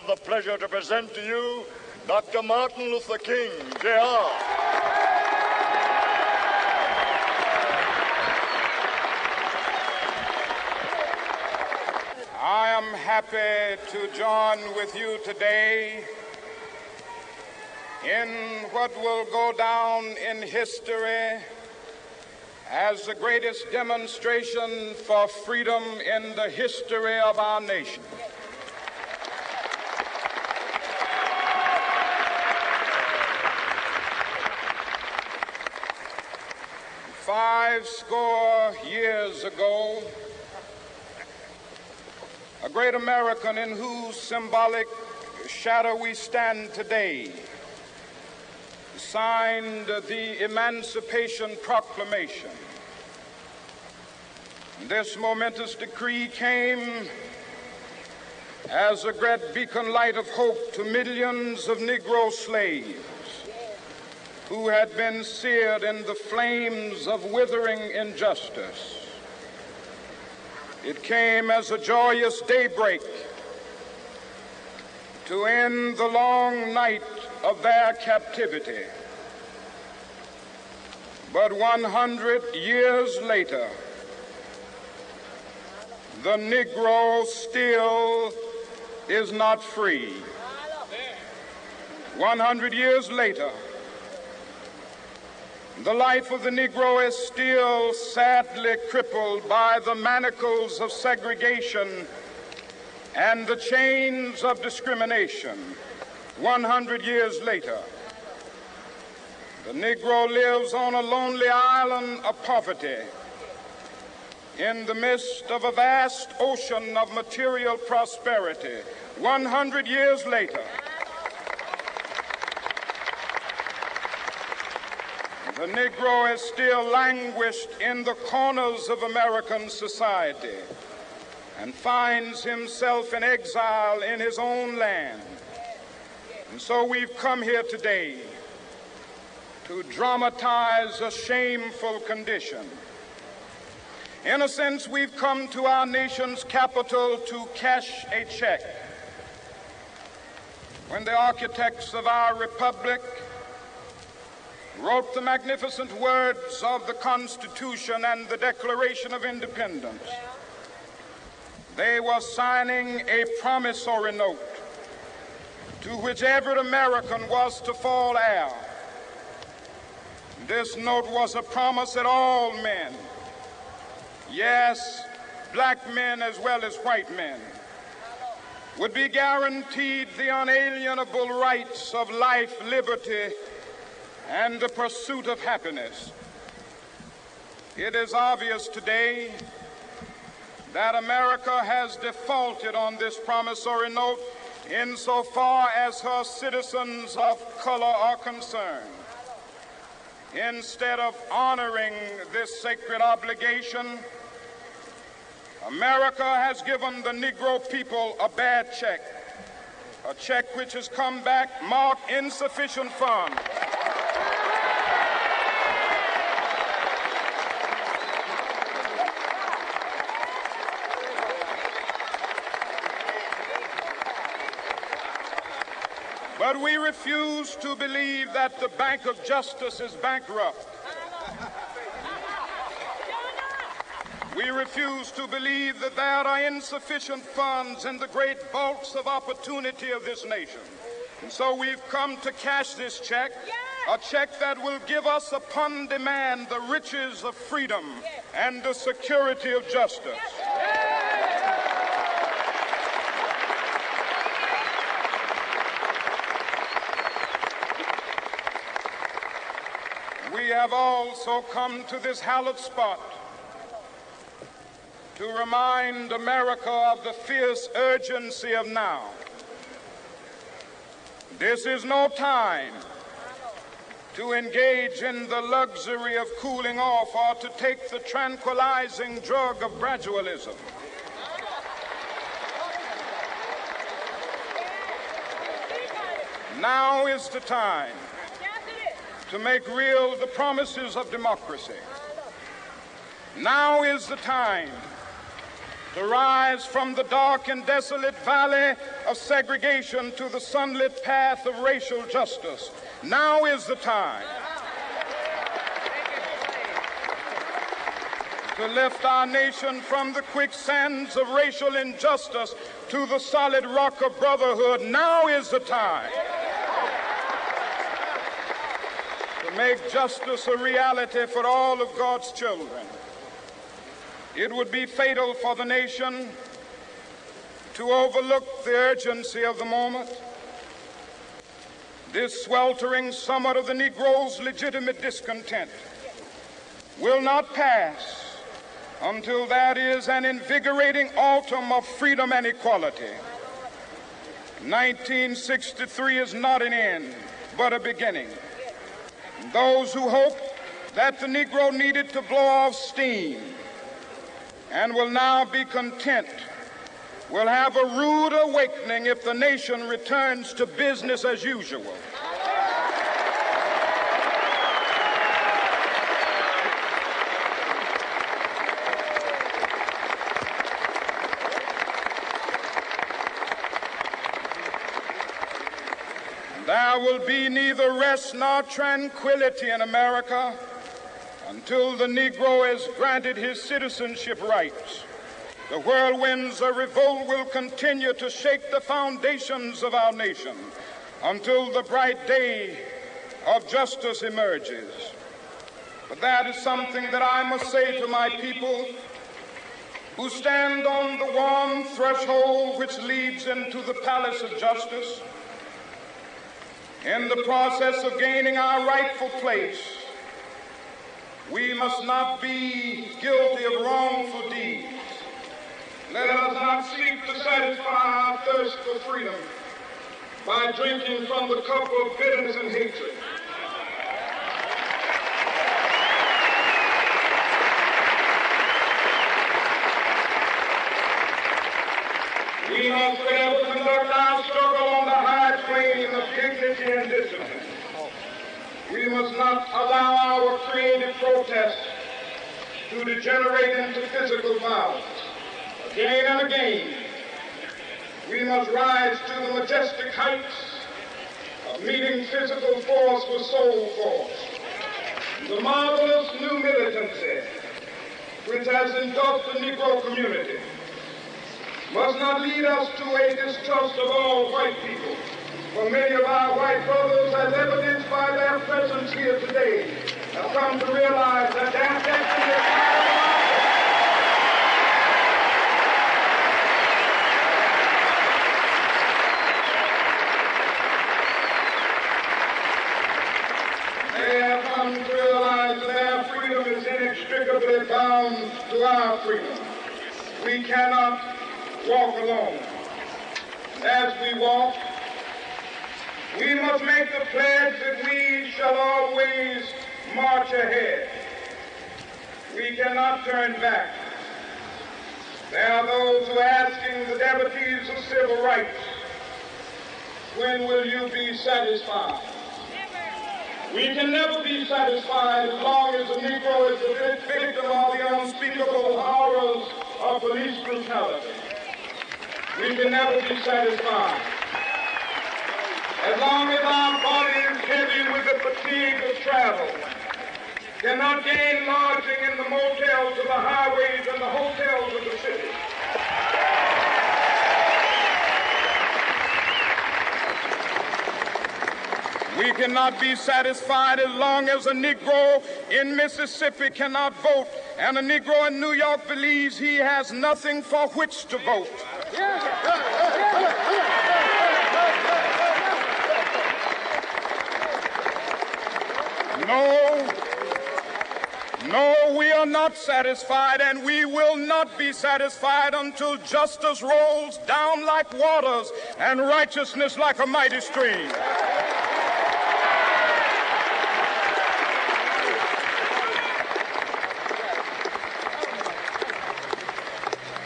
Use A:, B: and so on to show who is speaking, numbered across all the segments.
A: the pleasure to present to you Dr. Martin Luther King, Jr.
B: I am happy to join with you today in what will go down in history as the greatest demonstration for freedom in the history of our nation. Five score years ago, a great American in whose symbolic shadow we stand today signed the Emancipation Proclamation. This momentous decree came as a great beacon light of hope to millions of Negro slaves who had been seared in the flames of withering injustice. It came as a joyous daybreak to end the long night of their captivity. But 100 years later, the Negro still is not free. 100 years later, the life of the Negro is still sadly crippled by the manacles of segregation and the chains of discrimination. 100 years later, the Negro lives on a lonely island of poverty in the midst of a vast ocean of material prosperity. 100 years later, the Negro is still languished in the corners of American society and finds himself in exile in his own land. And so we've come here today to dramatize a shameful condition. In a sense, we've come to our nation's capital to cash a check. When the architects of our republic wrote the magnificent words of the Constitution and the Declaration of Independence, they were signing a promissory note to which every American was to fall heir. This note was a promise that all men, yes, black men as well as white men, would be guaranteed the unalienable rights of life, liberty, and the pursuit of happiness. It is obvious today that America has defaulted on this promissory note insofar as her citizens of color are concerned. Instead of honoring this sacred obligation, America has given the Negro people a bad check, a check which has come back marked insufficient funds. But we refuse to believe that the Bank of Justice is bankrupt. We refuse to believe that there are insufficient funds in the great vaults of opportunity of this nation. And so we've come to cash this check, a check that will give us upon demand the riches of freedom and the security of justice. We have also come to this hallowed spot to remind America of the fierce urgency of now. This is no time to engage in the luxury of cooling off or to take the tranquilizing drug of gradualism. Now is the time to make real the promises of democracy. Now is the time to rise from the dark and desolate valley of segregation to the sunlit path of racial justice. Now is the time to lift our nation from the quicksands of racial injustice to the solid rock of brotherhood. Now is the time to make justice a reality for all of God's children. It would be fatal for the nation to overlook the urgency of the moment. This sweltering summit of the Negro's legitimate discontent will not pass until that is an invigorating autumn of freedom and equality. 1963 is not an end, but a beginning. Those who hope that the Negro needed to blow off steam and will now be content will have a rude awakening if the nation returns to business as usual. There will be neither rest nor tranquility in America until the Negro is granted his citizenship rights. The whirlwinds of revolt will continue to shake the foundations of our nation until the bright day of justice emerges. But that is something that I must say to my people who stand on the warm threshold which leads into the palace of justice. In the process of gaining our rightful place, we must not be guilty of wrongful deeds. Let us not seek to satisfy our thirst for freedom by drinking from the cup of bitterness and hatred. We must forever conduct our struggle on the high plane of dignity and discipline. We must not allow our creative protest to degenerate into physical violence. Again and again, we must rise to the majestic heights of meeting physical force with soul force. The marvelous new militancy which has engulfed the Negro community must not lead us to a distrust of all white people. For many of our white brothers, as evidenced by their presence here today, have come to realize that their destiny is not They have come to realize that their freedom is inextricably bound to our freedom. We cannot walk alone. As we walk, we must make the pledge that we shall always march ahead. We cannot turn back. There are those who are asking the devotees of civil rights, when will you be satisfied? We can never be satisfied as long as the Negro is the victim of the unspeakable horrors of police brutality. We can never be satisfied as long as our body is heavy with the fatigue of travel, cannot gain lodging in the motels of the highways and the hotels of the city. We cannot be satisfied as long as a Negro in Mississippi cannot vote and a Negro in New York believes he has nothing for which to vote. No, we are not satisfied, and we will not be satisfied until justice rolls down like waters and righteousness like a mighty stream.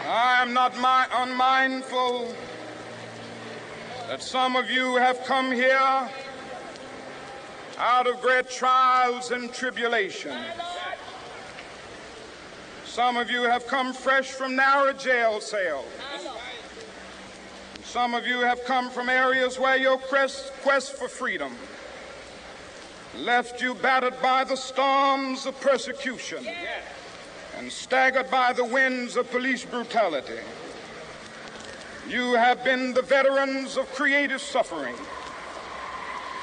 B: I am not unmindful that some of you have come here out of great trials and tribulations. Some of you have come fresh from narrow jail cells. Some of you have come from areas where your quest for freedom left you battered by the storms of persecution and staggered by the winds of police brutality. You have been the veterans of creative suffering.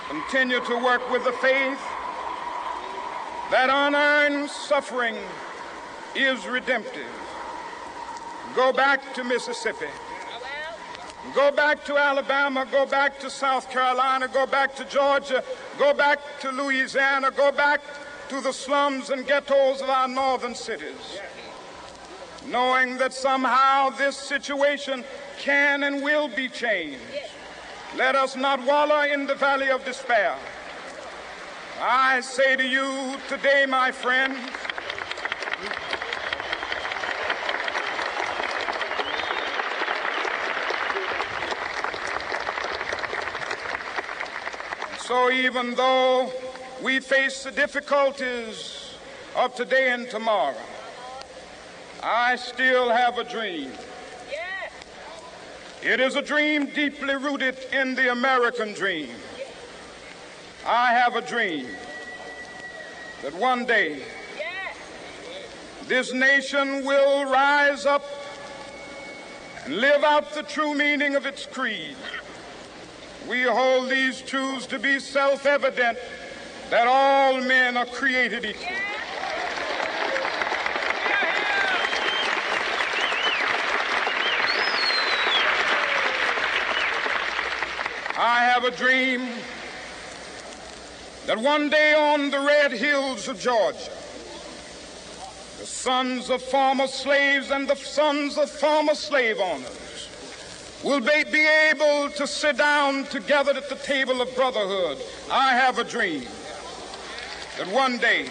B: Continue to work with the faith that unearned suffering is redemptive. Go back to Mississippi. Go back to Alabama, go back to South Carolina, go back to Georgia, go back to Louisiana, go back to the slums and ghettos of our northern cities, knowing that somehow this situation can and will be changed. Let us not wallow in the valley of despair. I say to you today, my friends, so even though we face the difficulties of today and tomorrow, I still have a dream. It is a dream deeply rooted in the American dream. I have a dream that one day this nation will rise up and live out the true meaning of its creed. We hold these truths to be self-evident, that all men are created equal. I have a dream that one day on the red hills of Georgia, the sons of former slaves and the sons of former slave owners will be able to sit down together at the table of brotherhood. I have a dream that one day,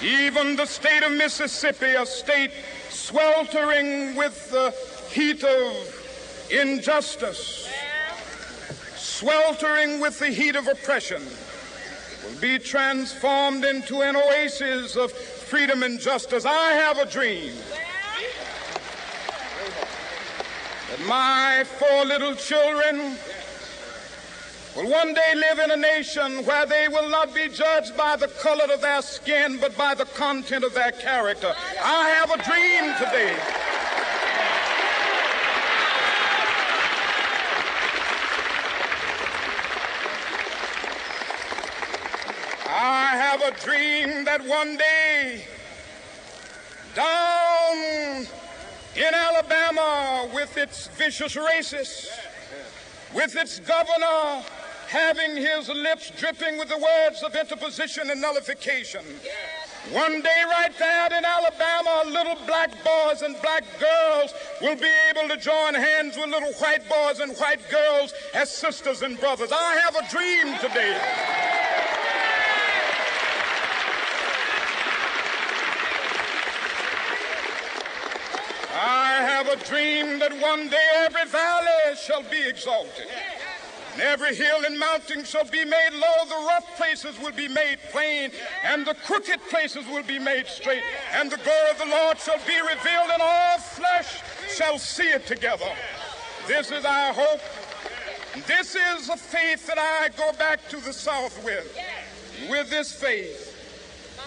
B: even the state of Mississippi, a state sweltering with the heat of injustice, sweltering with the heat of oppression, will be transformed into an oasis of freedom and justice. I have a dream that my 4 little children will one day live in a nation where they will not be judged by the color of their skin, but by the content of their character. I have a dream today I have a dream that one day down in Alabama, with its vicious racists, with its governor having his lips dripping with the words of interposition and nullification, one day right there in Alabama, little black boys and black girls will be able to join hands with little white boys and white girls as sisters and brothers. I have a dream today that one day every valley shall be exalted, and every hill and mountain shall be made low. The rough places will be made plain, and the crooked places will be made straight, and the glory of the Lord shall be revealed, and all flesh shall see it together. This is our hope. This is a faith that I go back to the South with. With this faith,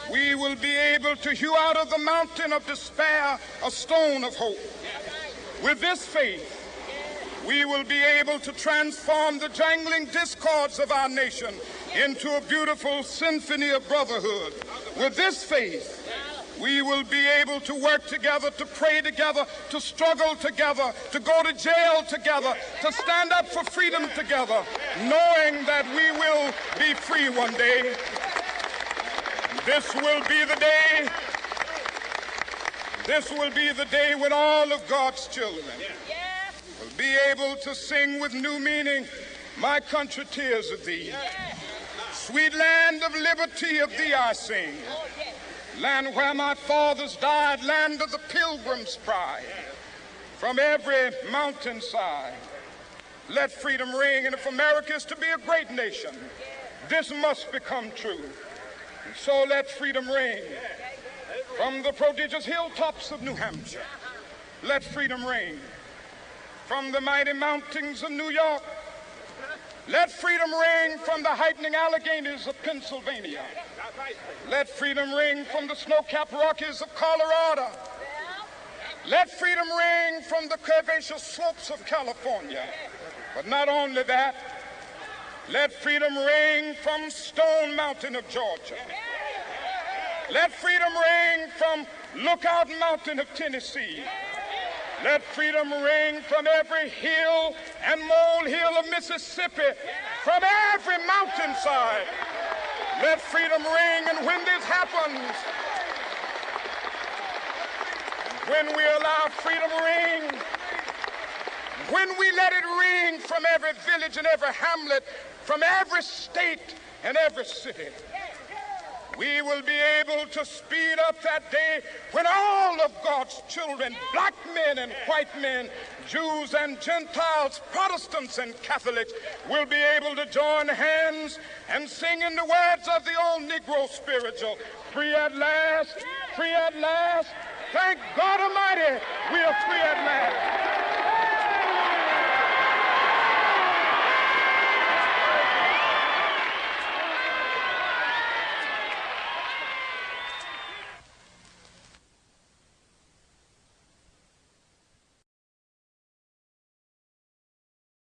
B: we will be able to hew out of the mountain of despair a stone of hope. With this faith, we will be able to transform the jangling discords of our nation into a beautiful symphony of brotherhood. With this faith, we will be able to work together, to pray together, to struggle together, to go to jail together, to stand up for freedom together, knowing that we will be free one day. This will be the day. This will be the day when all of God's children will be able to sing with new meaning, "My country, tears of thee. Sweet land of liberty, of thee I sing. Land where my fathers died, land of the pilgrim's pride. From every mountainside, let freedom ring. And if America is to be a great nation, this must become true. And so let freedom ring. From the prodigious hilltops of New Hampshire, let freedom ring. From the mighty mountains of New York, let freedom ring. From the heightening Alleghenies of Pennsylvania, let freedom ring. From the snow-capped Rockies of Colorado, let freedom ring. From the curvaceous slopes of California. But not only that, let freedom ring from Stone Mountain of Georgia. Let freedom ring from Lookout Mountain of Tennessee. Let freedom ring from every hill and molehill of Mississippi, from every mountainside. Let freedom ring. And when this happens, when we allow freedom to ring, when we let it ring from every village and every hamlet, from every state and every city, we will be able to speed up that day when all of God's children, black men and white men, Jews and Gentiles, Protestants and Catholics, will be able to join hands and sing in the words of the old Negro spiritual, free at last, free at last. Thank God Almighty, we are free at last.